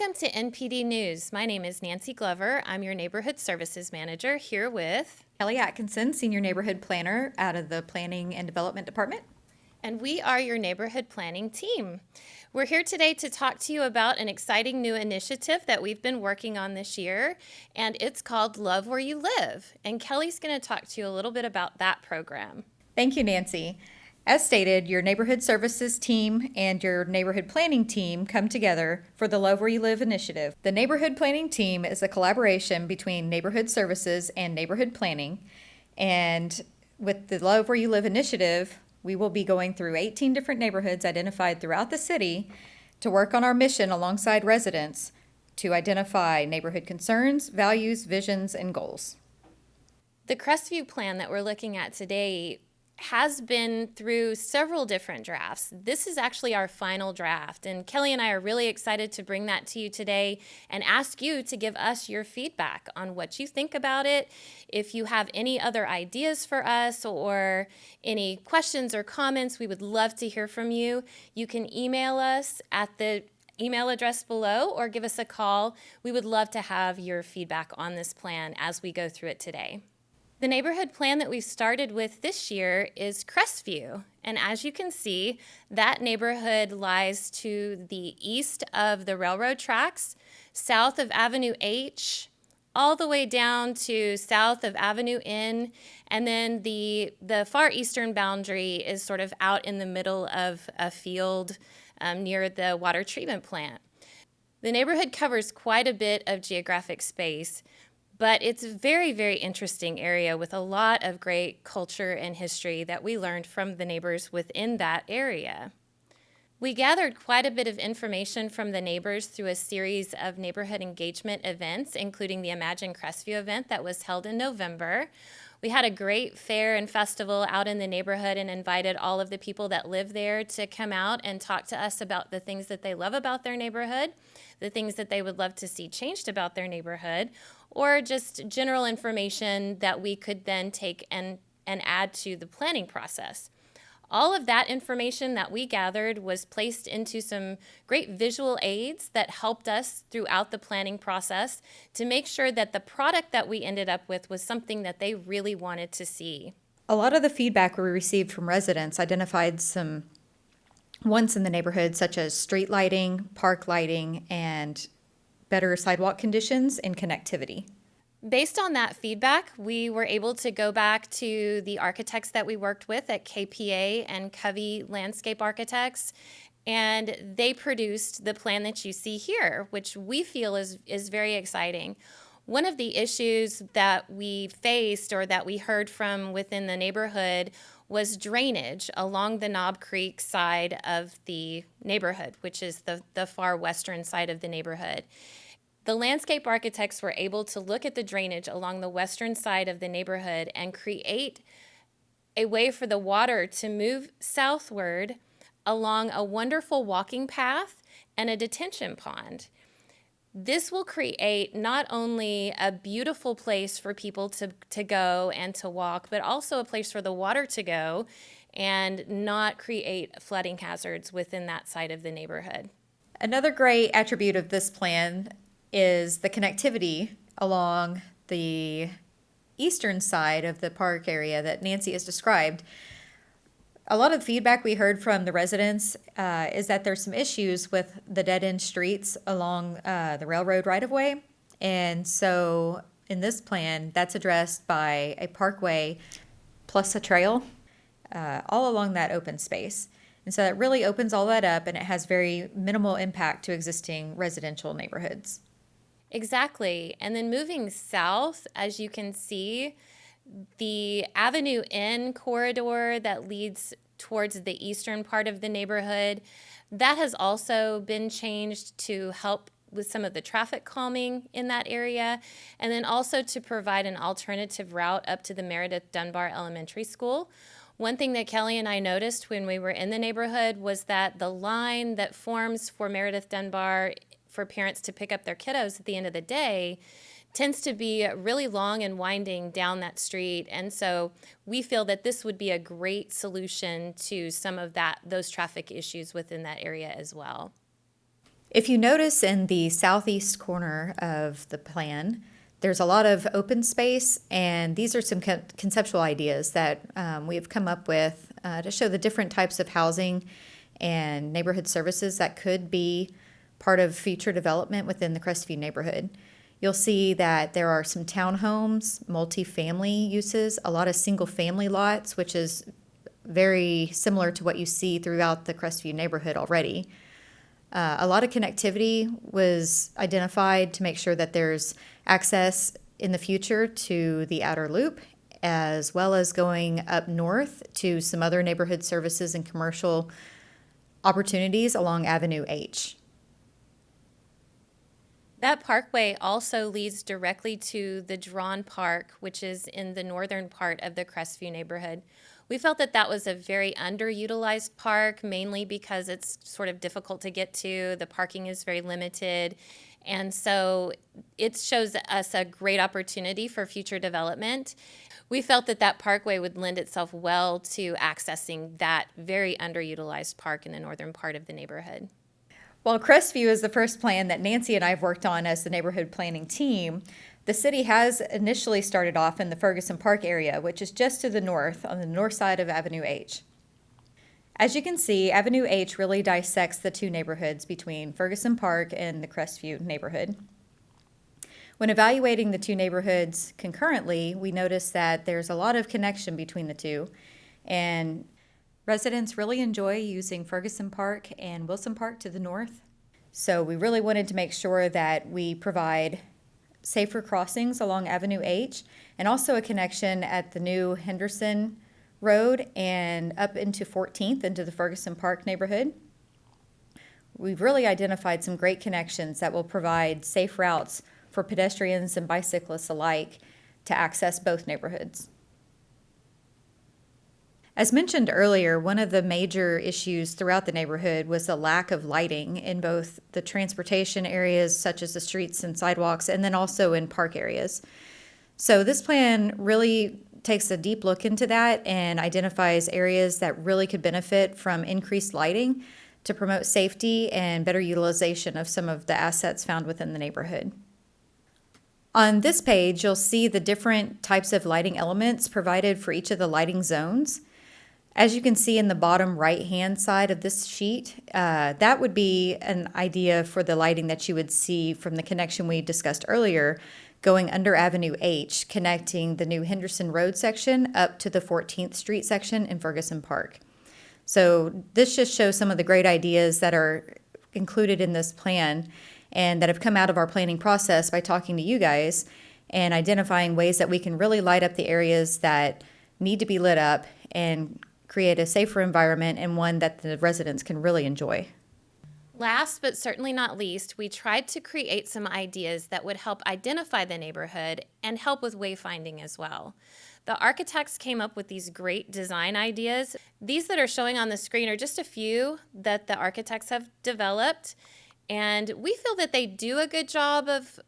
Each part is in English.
Welcome to NPD News. My name is Nancy Glover. I'm your Neighborhood Services Manager here with Kelly Atkinson, Senior Neighborhood Planner out of the Planning and Development Department. and we are your neighborhood planning team. We're here today to talk to you about an exciting new initiative that we've been working on this year, and it's called Love Where You Live. And Kelly's going to talk to you a little bit about that program. Thank you, Nancy. As stated, your Neighborhood Services team and your Neighborhood Planning team come together for the Love Where You Live initiative. The Neighborhood Planning team is a collaboration between Neighborhood Services and Neighborhood Planning. And with the Love Where You Live initiative, we will be going through 18 different neighborhoods identified throughout the city to work on our mission alongside residents to identify neighborhood concerns, values, visions, and goals. The Crestview Plan that we're looking at today has been through several different drafts. This is actually our final draft, and Kelly and I are really excited to bring that to you today and ask you to give us your feedback on what you think about it. If you have any other ideas for us or any questions or comments, we would love to hear from you. You can email us at the email address below or give us a call. We would love to have your feedback on this plan as we go through it today. The neighborhood plan that we've started with this year is Crestview, and as you can see, that neighborhood lies to the east of the railroad tracks, south of Avenue H, all the way down to south of Avenue N, and then the far eastern boundary is sort of out in the middle of a field near the water treatment plant. The neighborhood covers quite a bit of geographic space, but it's a very, very interesting area with a lot of great culture and history that we learned from the neighbors within that area. We gathered quite a bit of information from the neighbors through a series of neighborhood engagement events, including the Imagine Crestview event that was held in November. We had a great fair and festival out in the neighborhood and invited all of the people that live there to come out and talk to us about the things that they love about their neighborhood, the things that they would love to see changed about their neighborhood, or just general information that we could then take and add to the planning process. All of that information that we gathered was placed into some great visual aids that helped us throughout the planning process to make sure that the product that we ended up with was something that they really wanted to see. A lot of the feedback we received from residents identified some wants in the neighborhood, such as street lighting, park lighting, and better sidewalk conditions and connectivity. Based on that feedback, we were able to go back to the architects that we worked with at KPA and Covey Landscape Architects, and they produced the plan that you see here, which we feel is very exciting. One of the issues that we faced or that we heard from within the neighborhood was drainage along the Knob Creek side of the neighborhood, which is the far western side of the neighborhood. The landscape architects were able to look at the drainage along the western side of the neighborhood and create a way for the water to move southward along a wonderful walking path and a detention pond. This will create not only a beautiful place for people to go and to walk, but also a place for the water to go and not create flooding hazards within that side of the neighborhood. Another great attribute of this plan is the connectivity along the eastern side of the park area that Nancy has described. A lot of the feedback we heard from the residents is that there's some issues with the dead-end streets along the railroad right-of-way. And so in this plan, that's addressed by a parkway plus a trail all along that open space. And so it really opens all that up, and it has very minimal impact to existing residential neighborhoods. Exactly. And then moving south, as you can see, the Avenue N corridor that leads towards the eastern part of the neighborhood, that has also been changed to help with some of the traffic calming in that area, and then also to provide an alternative route up to the Meredith Dunbar Elementary School. One thing that Kelly and I noticed when we were in the neighborhood was that the line that forms for Meredith Dunbar for parents to pick up their kiddos at the end of the day tends to be really long and winding down that street. And so we feel that this would be a great solution to some of those traffic issues within that area as well. If you notice in the southeast corner of the plan, there's a lot of open space, and these are some conceptual ideas that we have come up with to show the different types of housing and neighborhood services that could be part of future development within the Crestview neighborhood. You'll see that there are some townhomes, multifamily uses, a lot of single-family lots, which is very similar to what you see throughout the Crestview neighborhood already. A lot of connectivity was identified to make sure that there's access in the future to the outer loop, as well as going up north to some other neighborhood services and commercial opportunities along Avenue H. That parkway also leads directly to the Drawn Park, which is in the northern part of the Crestview neighborhood. We felt that that was a very underutilized park, mainly because it's sort of difficult to get to. The parking is very limited. And so it shows us a great opportunity for future development. We felt that that parkway would lend itself well to accessing that very underutilized park in the northern part of the neighborhood. While Crestview is the first plan that Nancy and I have worked on as the neighborhood planning team, the city has initially started off in the Ferguson Park area, which is just to the north, on the north side of Avenue H. As you can see, Avenue H really dissects the two neighborhoods between Ferguson Park and the Crestview neighborhood. When evaluating the two neighborhoods concurrently, we noticed that there's a lot of connection between the two, and residents really enjoy using Ferguson Park and Wilson Park to the north. So we really wanted to make sure that we provide safer crossings along Avenue H, and also a connection at the new Henderson Road and up into 14th into the Ferguson Park neighborhood. We've really identified some great connections that will provide safe routes for pedestrians and bicyclists alike to access both neighborhoods. As mentioned earlier, one of the major issues throughout the neighborhood was the lack of lighting in both the transportation areas, such as the streets and sidewalks, and then also in park areas. So this plan really takes a deep look into that and identifies areas that really could benefit from increased lighting to promote safety and better utilization of some of the assets found within the neighborhood. On this page, you'll see the different types of lighting elements provided for each of the lighting zones. As you can see in the bottom right-hand side of this sheet, that would be an idea for the lighting that you would see from the connection we discussed earlier, going under Avenue H, connecting the new Henderson Road section up to the 14th Street section in Ferguson Park. So this just shows some of the great ideas that are included in this plan and that have come out of our planning process by talking to you guys and identifying ways that we can really light up the areas that need to be lit up and create a safer environment and one that the residents can really enjoy. Last but certainly not least, we tried to create some ideas that would help identify the neighborhood and help with wayfinding as well. The architects came up with these great design ideas. These that are showing on the screen are just a few that the architects have developed, and we feel that they do a good job of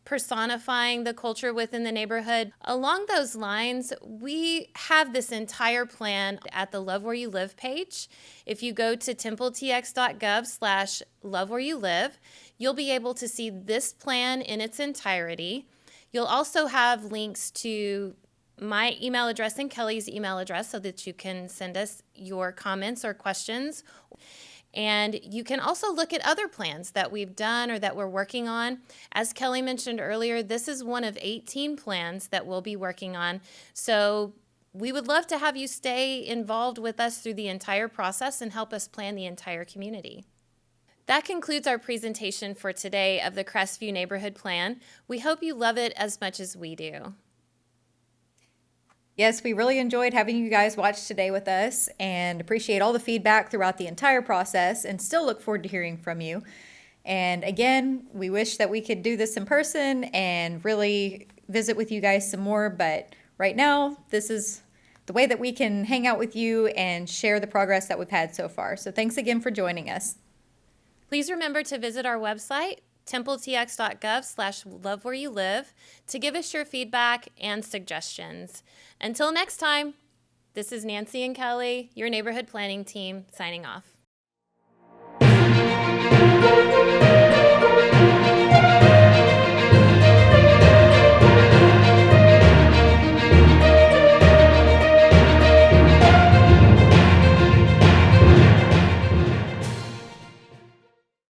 personifying the culture within the neighborhood. Along those lines, we have this entire plan at the Love Where You Live page. If you go to templetx.gov/lovewhereyoulive, you'll be able to see this plan in its entirety. You'll also have links to my email address and Kelly's email address so that you can send us your comments or questions. And you can also look at other plans that we've done or that we're working on. As Kelly mentioned earlier, this is one of 18 plans that we'll be working on. So we would love to have you stay involved with us through the entire process and help us plan the entire community. That concludes our presentation for today of the Crestview Neighborhood Plan. We hope you love it as much as we do. Yes, we really enjoyed having you guys watch today with us and appreciate all the feedback throughout the entire process and still look forward to hearing from you. And again, we wish that we could do this in person and really visit with you guys some more, but right now, this is the way that we can hang out with you and share the progress that we've had so far. So thanks again for joining us. Please remember to visit our website, templetx.gov/lovewhereyoulive, to give us your feedback and suggestions. Until next time, this is Nancy and Kelly, your neighborhood planning team, signing off. Bye.